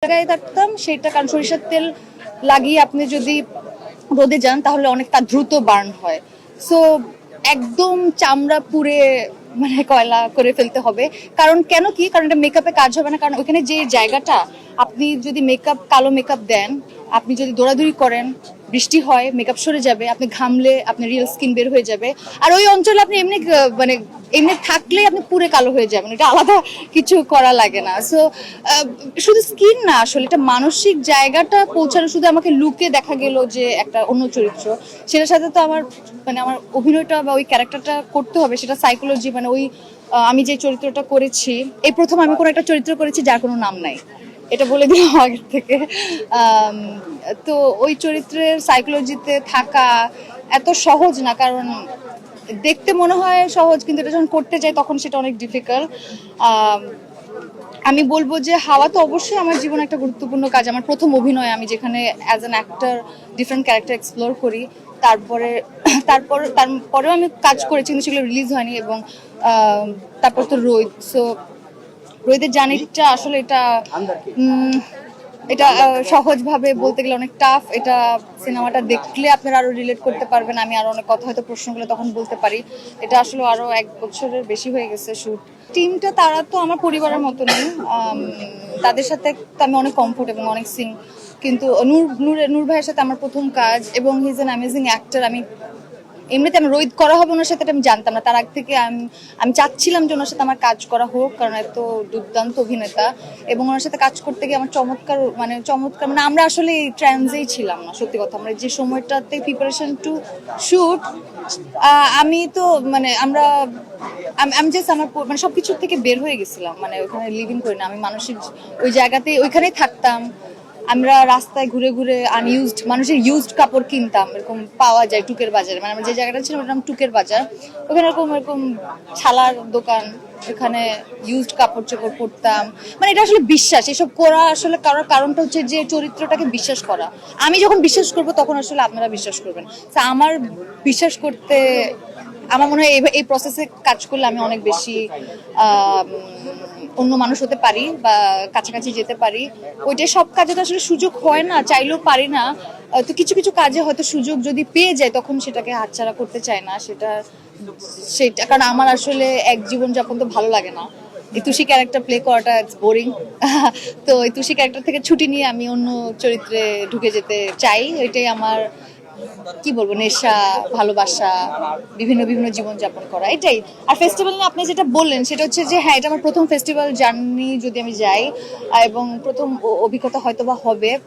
জায়গায় থাকতাম সেটা, কারণ সরিষার তেল লাগিয়ে আপনি যদি রোদে যান তাহলে অনেক তার দ্রুত বার্ন হয়। সো একদম চামড়া পুড়ে মানে কয়লা করে ফেলতে হবে। কারণ কেন কি, কারণ এটা মেকআপে কাজ হবে না, কারণ ওখানে যে জায়গাটা আপনি যদি কালো মেকআপ দেন, আপনি যদি দৌড়াদৌড়ি করেন, বৃষ্টি হয়, মেকআপ সরে যাবে, আপনি ঘামলে আপনি রিয়েল স্কিন বের হয়ে যাবে। আর ওই অঞ্চলে আপনি এমনি মানে এমনি থাকলে আপনি পুরো কালো হয়ে যাবেন, এটা আলাদা কিছু করা লাগে না। সো শুধু স্কিন না, আসলে এটা মানসিক জায়গাটা পৌঁছানো। শুধু আমাকে লুকে দেখা গেল যে একটা অন্য চরিত্র, সেটার সাথে তো আমার মানে আমার অভিনয়টা বা ওই ক্যারেক্টারটা করতে হবে, সেটা সাইকোলজি মানে ওই আমি যে চরিত্রটা করেছি, এই প্রথম আমি কোনো একটা চরিত্র করেছি যার কোনো নাম নাই, এটা বলে দিলাম আগের থেকে। তো ওই চরিত্রের সাইকোলজিতে থাকা এত সহজ না, কারণ দেখতে মনে হয় সহজ, কিন্তু এটা যখন করতে যাই তখন সেটা অনেক ডিফিকাল্ট। আমি বলবো যে হাওয়া তো অবশ্যই আমার জীবনে একটা গুরুত্বপূর্ণ কাজ। আমার প্রথম অভিনয়, আমি যেখানে as an actor different character explore করি। তারপরে তারপরেও আমি কাজ করেছি, কিন্তু সেগুলো রিলিজ হয়নি। এবং তারপর তো রোদ। সো রোদের জার্নিটা আসলে এটা এটা সহজভাবে বলতে গেলে অনেক টাফ। এটা সিনেমাটা দেখলে আপনারা আরো রিলেট করতে পারবেন, আমি আরো অনেক কথা হয়তো প্রশ্নগুলো তখন বলতে পারি। এটা আসলে আরো 1 বছরের বেশি হয়ে গেছে শুট। টিমটা তারা তো আমার পরিবারের মতনই, তাদের সাথে তো আমি অনেক কমফোর্টেবল, অনেক সিং। কিন্তু নূর ভাইয়ের সাথে আমার প্রথম কাজ, এবং he is an amazing actor. আমি এমনিতে আমি রোহিত করা হবে ওনার সাথে আমি জানতাম না, তার আগ থেকে আমি চাচ্ছিলাম যে ওনার সাথে আমার কাজ করা হোক, কারণ এত দুর্দান্ত অভিনেতা। এবং ওনার সাথে কাজ করতে গিয়ে আমার চমৎকার মানে আমরা আসলে ট্রান্সেই ছিলাম না, সত্যি কথা। আমরা যে সময়টাতে প্রিপারেশন টু শুট, আমি তো মানে আমি জাস্ট আমার মানে সবকিছুর থেকে বের হয়ে গেছিলাম, মানে ওখানে লিভিং করি না আমি, মানসিক ওই জায়গাতে ওইখানেই থাকতাম। আমরা রাস্তায় ঘুরে ঘুরে আনইউজড মানুষের ইউজড কাপড় কিনতাম, এরকম পাওয়া যায় টুকের বাজারে। মানে আমরা যে জায়গাটা ছিল ওটার নাম টুকের বাজার। ওখানে এরকম ছালার দোকান, এখানে ইউজড কাপড় চোপড় পরতাম। মানে এটা আসলে বিশ্বাস, এসব করা আসলে করার কারণটা হচ্ছে যে চরিত্রটাকে বিশ্বাস করা। আমি যখন বিশ্বাস করব তখন আসলে আপনারা বিশ্বাস করবেন। তা আমার বিশ্বাস করতে, আমার মনে হয় এই প্রসেসে কাজ করলে আমি অনেক বেশি অন্য মানুষ হতে পারি বা কাছাকাছি যেতে পারি। ওইটাই, সব কাজে তো আসলে সুযোগ হয় না, চাইলেও পারি না। তো কিছু কিছু কাজে হয়তো সুযোগ যদি পেয়ে যায় তখন সেটাকে হাতছাড়া করতে চায় না। সেটা কারণ আমার আসলে এক জীবনযাপন তো ভালো লাগে না। এই তুষি ক্যারেক্টার প্লে করাটা ইটস বোরিং। তো এই তুষি ক্যারেক্টার থেকে ছুটি নিয়ে আমি অন্য চরিত্রে ঢুকে যেতে চাই। এটাই আমার কি বলবো, নেশা, ভালোবাসা, বিভিন্ন বিভিন্ন জীবনযাপন করা, এটাই। আর ফেস্টিভ্যাল নিয়ে আপনি যেটা বললেন সেটা হচ্ছে যে হ্যাঁ, এটা আমার প্রথম ফেস্টিভ্যাল জার্নি যদি আমি যাই, এবং প্রথম অভিজ্ঞতা হয়তো বা হবে।